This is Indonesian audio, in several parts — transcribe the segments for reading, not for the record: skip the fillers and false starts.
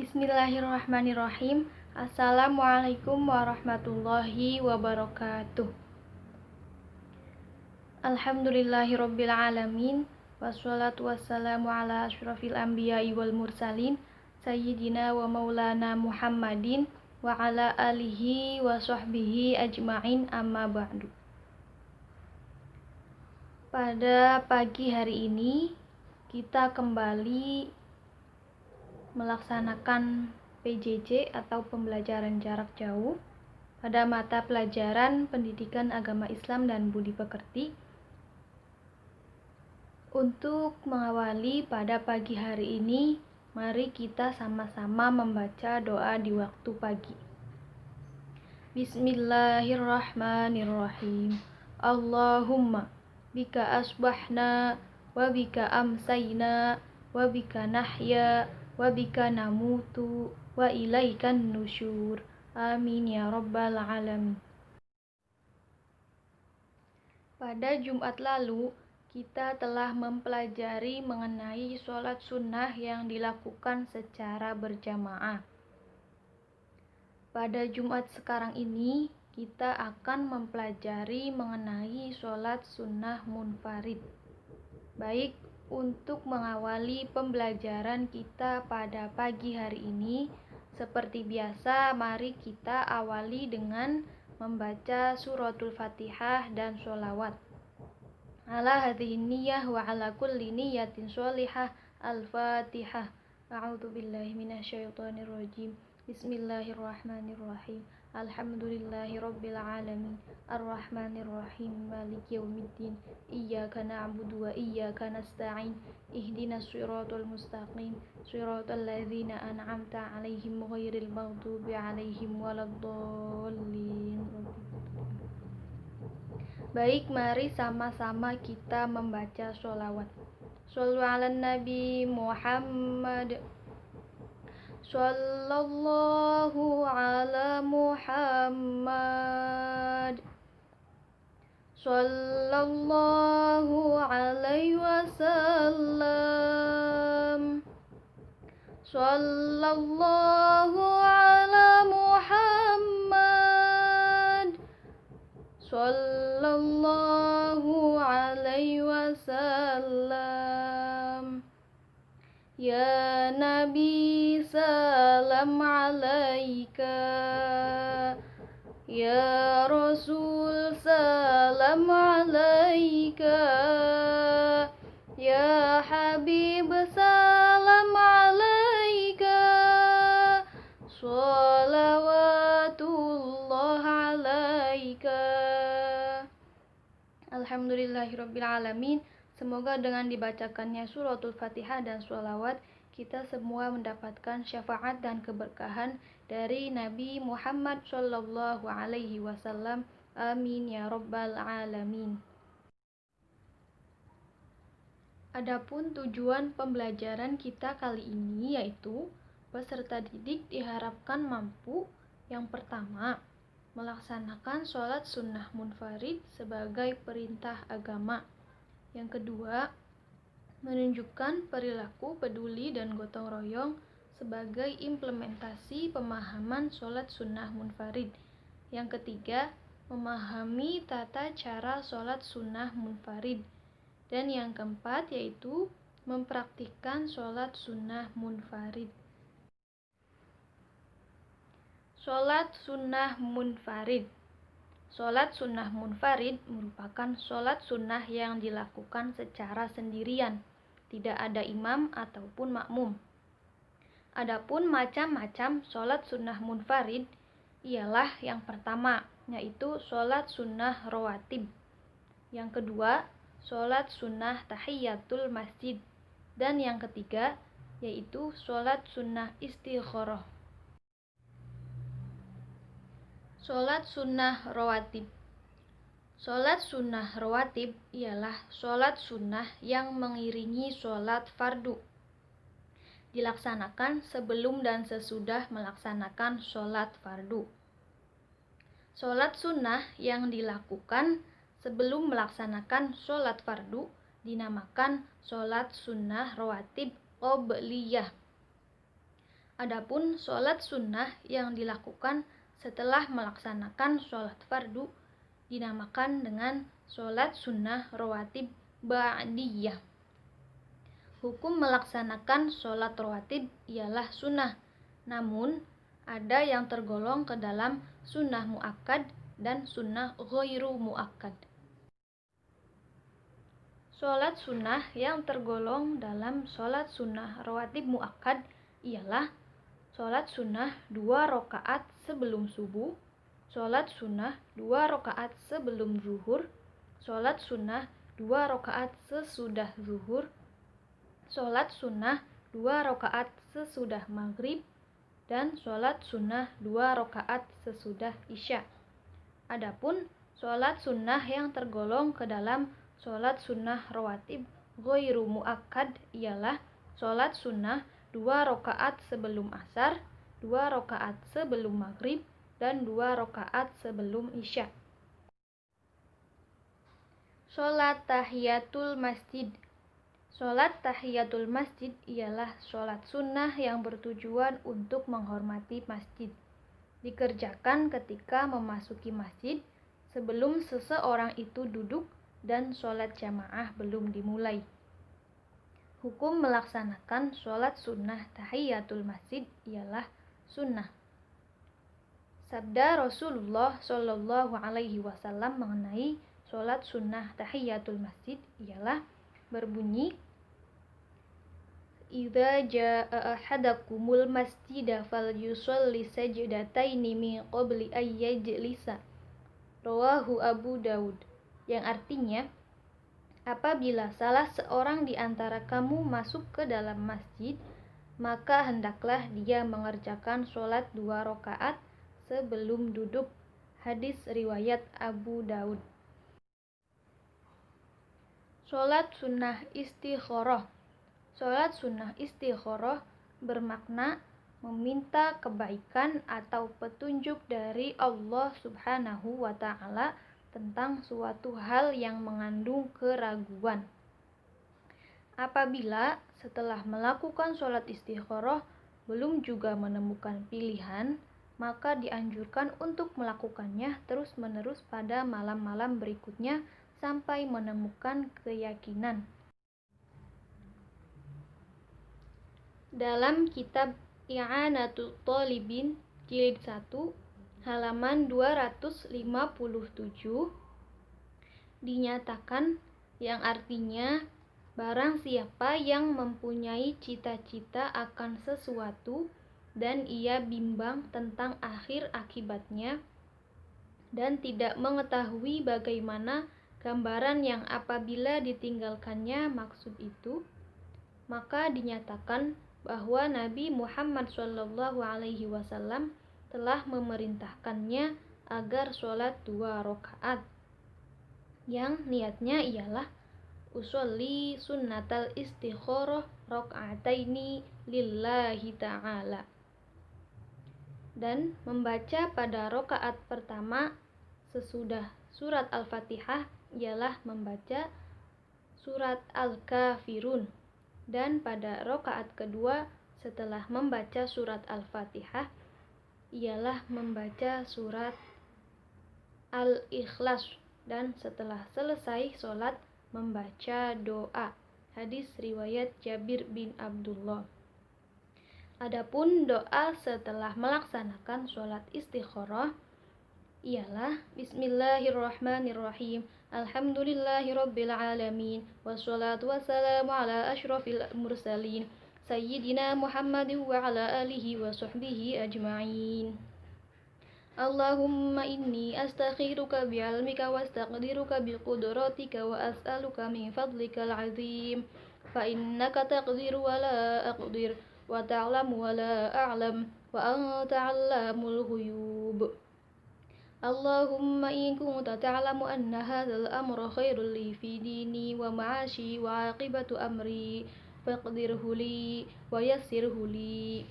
Bismillahirrahmanirrahim. Assalamualaikum warahmatullahi wabarakatuh. Alhamdulillahirabbil alamin. Wassalatu wassalamu ala asyrafil anbiya'i wal mursalin sayyidina wa maulana Muhammadin wa ala alihi wa sahbihi ajma'in, amma ba'du. Pada pagi hari ini kita kembali melaksanakan PJJ atau pembelajaran jarak jauh pada mata pelajaran Pendidikan Agama Islam dan Budi Pekerti. Untuk mengawali pada pagi hari ini, mari kita sama-sama membaca doa di waktu pagi. Bismillahirrahmanirrahim. Allahumma bika asbahna wa bika amsayna wa bika nahya wa bika namutu wa ilaikan nusyur. Amin ya rabbal alamin. Pada Jumat lalu, kita telah mempelajari mengenai sholat sunnah yang dilakukan secara berjamaah. Pada Jumat sekarang ini, kita akan mempelajari mengenai sholat sunnah munfarid. Baik, untuk mengawali pembelajaran kita pada pagi hari ini, seperti biasa, mari kita awali dengan membaca suratul Fatihah dan sholawat. Ala hadhihi niyyah wa ala kulli niyyatin sholihah. Al-Fatihah. A'udzu billahi minasyaitonir rajim. Bismillahirrahmanirrahim. Alhamdulillahi rabbil alamin. Arrahmanir rahim. Maliki yaumiddin. Iyyaka na'budu wa iyyaka nasta'in. Ihdinas shiratal mustaqim. Shiratal ladzina an'amta 'alaihim ghairil maghdubi 'alaihim waladdallin. Baik, mari sama-sama kita membaca sholawat. Shollu 'alan Nabi Muhammad. Sallallahu ala Muhammad. Sallallahu alaihi wasallam. Sallallahu ala Muhammad. Sallallahu alaihi wasallam. Ya Nabi, salam alaika. Ya Rasul, salam alaika. Ya Habib, salam alaika. Sholawatullah alaika. Alhamdulillahirabbil alamin. Semoga dengan dibacakannya suratul Fatihah dan sholawat, kita semua mendapatkan syafaat dan keberkahan dari Nabi Muhammad Sallallahu Alaihi Wasallam. Amin ya rabbal alamin. Adapun tujuan pembelajaran kita kali ini yaitu peserta didik diharapkan mampu, yang pertama, melaksanakan sholat sunnah munfarid sebagai perintah agama. Yang kedua, menunjukkan perilaku peduli dan gotong royong sebagai implementasi pemahaman sholat sunnah munfarid. Yang ketiga, memahami tata cara sholat sunnah munfarid. Dan yang keempat yaitu mempraktikkan sholat sunnah munfarid. Sholat sunnah munfarid. Sholat sunnah munfarid merupakan sholat sunnah yang dilakukan secara sendirian, tidak ada imam ataupun makmum. Adapun macam-macam sholat sunnah munfarid ialah yang pertama, yaitu sholat sunnah rawatib. Yang kedua, sholat sunnah tahiyatul masjid. Dan yang ketiga, yaitu sholat sunnah istikharah. Sholat sunnah rawatib. Sholat sunnah rawatib ialah sholat sunnah yang mengiringi sholat fardu. Dilaksanakan sebelum dan sesudah melaksanakan sholat fardu. Sholat sunnah yang dilakukan sebelum melaksanakan sholat fardu dinamakan sholat sunnah rawatib qobliyah. Adapun sholat sunnah yang dilakukan setelah melaksanakan sholat fardu dinamakan dengan sholat sunnah rawatib ba'diyah. Hukum melaksanakan sholat rawatib ialah sunnah, namun ada yang tergolong ke dalam sunnah muakkad dan sunnah ghairu muakkad. Sholat sunnah yang tergolong dalam sholat sunnah rawatib muakkad ialah sholat sunnah 2 rakaat sebelum subuh, sholat sunnah 2 rakaat sebelum zuhur, sholat sunnah 2 rakaat sesudah zuhur, sholat sunnah 2 rakaat sesudah maghrib, dan sholat sunnah 2 rakaat sesudah isya. Adapun sholat sunnah yang tergolong ke dalam sholat sunnah rawatib ghairu muakkad ialah sholat sunnah 2 rakaat sebelum asar, 2 rakaat sebelum maghrib, dan 2 rakaat sebelum isya. Sholat tahiyatul masjid. Sholat tahiyatul masjid ialah sholat sunnah yang bertujuan untuk menghormati masjid. Dikerjakan ketika memasuki masjid sebelum seseorang itu duduk dan sholat jamaah belum dimulai. Hukum melaksanakan sholat sunnah tahiyatul masjid ialah sunnah. Sabda Rasulullah Shallallahu Alaihi Wasallam mengenai sholat sunnah tahiyatul masjid ialah berbunyi, "Idza jaa ahadakumul masjida falyusolli sajdataini min qabli ay yajlisa." Rawahu Abu Daud. Yang artinya, apabila salah seorang di antara kamu masuk ke dalam masjid, maka hendaklah dia mengerjakan sholat 2 rakaat sebelum duduk. Hadis riwayat Abu Daud. Sholat sunnah istikharah. Sholat sunnah istikharah bermakna meminta kebaikan atau petunjuk dari Allah Subhanahu wa Ta'ala tentang suatu hal yang mengandung keraguan. Apabila setelah melakukan sholat istikharah belum juga menemukan pilihan, maka dianjurkan untuk melakukannya terus-menerus pada malam-malam berikutnya sampai menemukan keyakinan. Dalam kitab I'anatul Talibin jilid 1 halaman 257 dinyatakan, yang artinya barang siapa yang mempunyai cita-cita akan sesuatu dan ia bimbang tentang akhir akibatnya dan tidak mengetahui bagaimana gambaran yang apabila ditinggalkannya maksud itu, maka dinyatakan bahwa Nabi Muhammad SAW telah memerintahkannya agar sholat 2 rakaat yang niatnya ialah usolli sunnatal istikharah raka'ataini lillahi ta'ala, dan membaca pada rakaat pertama sesudah surat Al-Fatihah ialah membaca surat Al-Kafirun, dan pada rakaat kedua setelah membaca surat Al-Fatihah ialah membaca surat Al-Ikhlas, dan setelah selesai sholat membaca doa. Hadis riwayat Jabir bin Abdullah. Adapun doa setelah melaksanakan sholat istikharah ialah Bismillahirrahmanirrahim, Alhamdulillahirabbil alamin, wassalatu wassalamu ala asyrafil mursalin Sayyidina Muhammadin wa ala alihi wa sahbihi ajma'in. Allahumma inni astakhiruka bi'ilmika wa astaqdiruka biqudratika wa as'aluka min fadlikal azim, fa innaka taqdiru wa la aqdir, wa ta'lamu wa la a'lam, wa anta 'allamul ghuyub. Allahumma in kunta ta'lamu anna hadzal amra khairul li fi dini wa ma'ashi wa 'aqibatu amri faqdirhu li wa yassirhu li,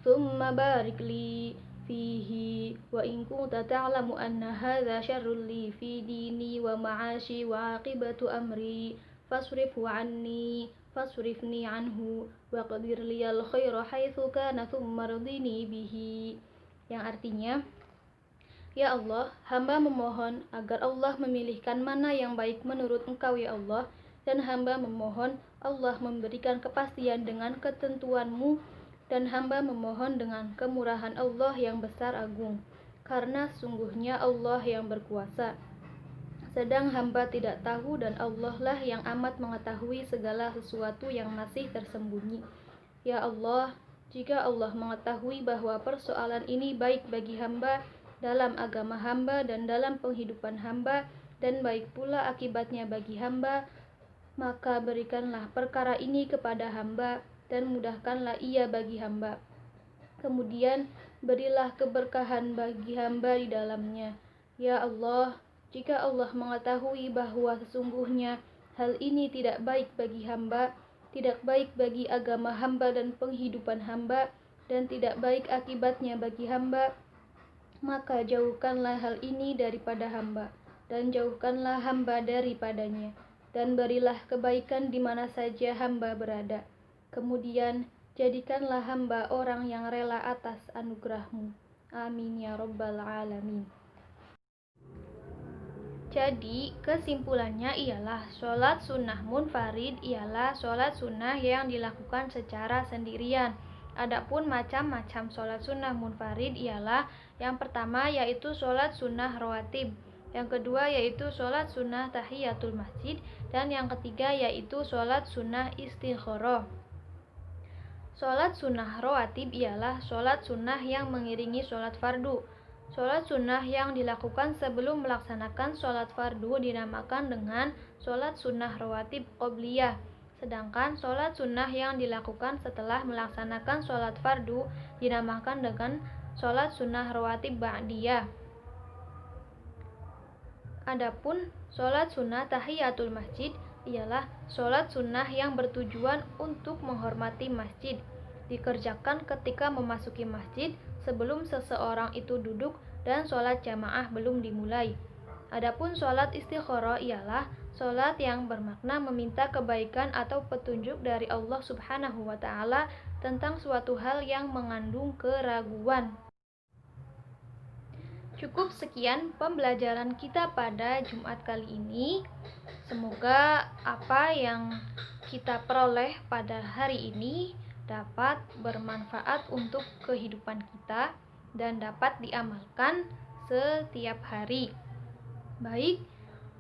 thumma barik li fihi, wa in kunta ta'lamu anna hadza syarrul li fi dini wa ma'ashi wa 'aqibatu amri fasrifhu 'anni fasrifni anhu waqdir liyal khaira haitsu kana tsumma rdini bihi. Yang artinya, ya Allah, hamba memohon agar Allah memilihkan mana yang baik menurut Engkau ya Allah, dan hamba memohon Allah memberikan kepastian dengan ketentuan-Mu, dan hamba memohon dengan kemurahan Allah yang besar agung, karena sungguhnya Allah yang berkuasa. Sedang hamba tidak tahu dan Allah lah yang amat mengetahui segala sesuatu yang masih tersembunyi. Ya Allah, jika Allah mengetahui bahwa persoalan ini baik bagi hamba dalam agama hamba dan dalam penghidupan hamba, dan baik pula akibatnya bagi hamba, maka berikanlah perkara ini kepada hamba dan mudahkanlah ia bagi hamba. Kemudian berilah keberkahan bagi hamba di dalamnya. Ya Allah, jika Allah mengetahui bahwa sesungguhnya hal ini tidak baik bagi hamba, tidak baik bagi agama hamba dan penghidupan hamba, dan tidak baik akibatnya bagi hamba, maka jauhkanlah hal ini daripada hamba, dan jauhkanlah hamba daripadanya, dan berilah kebaikan di mana saja hamba berada. Kemudian jadikanlah hamba orang yang rela atas anugerah-Mu. Amin ya rabbal alamin. Jadi kesimpulannya ialah sholat sunnah munfarid ialah sholat sunnah yang dilakukan secara sendirian. Adapun macam-macam sholat sunnah munfarid ialah yang pertama yaitu sholat sunnah rawatib, yang kedua yaitu sholat sunnah tahiyatul masjid, dan yang ketiga yaitu sholat sunnah istikharah. Sholat sunnah rawatib ialah sholat sunnah yang mengiringi sholat fardu. Sholat sunnah yang dilakukan sebelum melaksanakan sholat fardu dinamakan dengan sholat sunnah rawatib qobliyah. Sedangkan sholat sunnah yang dilakukan setelah melaksanakan sholat fardu dinamakan dengan sholat sunnah rawatib ba'diyah. Adapun sholat sunnah tahiyatul masjid ialah sholat sunnah yang bertujuan untuk menghormati masjid, dikerjakan ketika memasuki masjid sebelum seseorang itu duduk dan sholat jamaah belum dimulai. Adapun sholat istikharah ialah sholat yang bermakna meminta kebaikan atau petunjuk dari Allah Subhanahu wa Ta'ala tentang suatu hal yang mengandung keraguan. Cukup sekian pembelajaran kita pada Jumat kali ini. Semoga apa yang kita peroleh pada hari ini dapat bermanfaat untuk kehidupan kita dan dapat diamalkan setiap hari. Baik,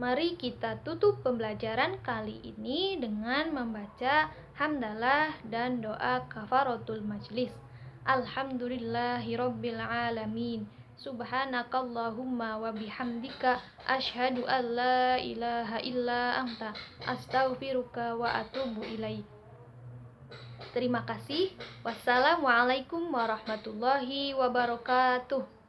mari kita tutup pembelajaran kali ini dengan membaca hamdalah dan doa kafaratul majlis. Alhamdulillahirabbil alamin. Subhanakallahumma wa bihamdika asyhadu an la ilaha illa anta astaghfiruka wa atubu ilaik. Terima kasih. Wassalamualaikum warahmatullahi wabarakatuh.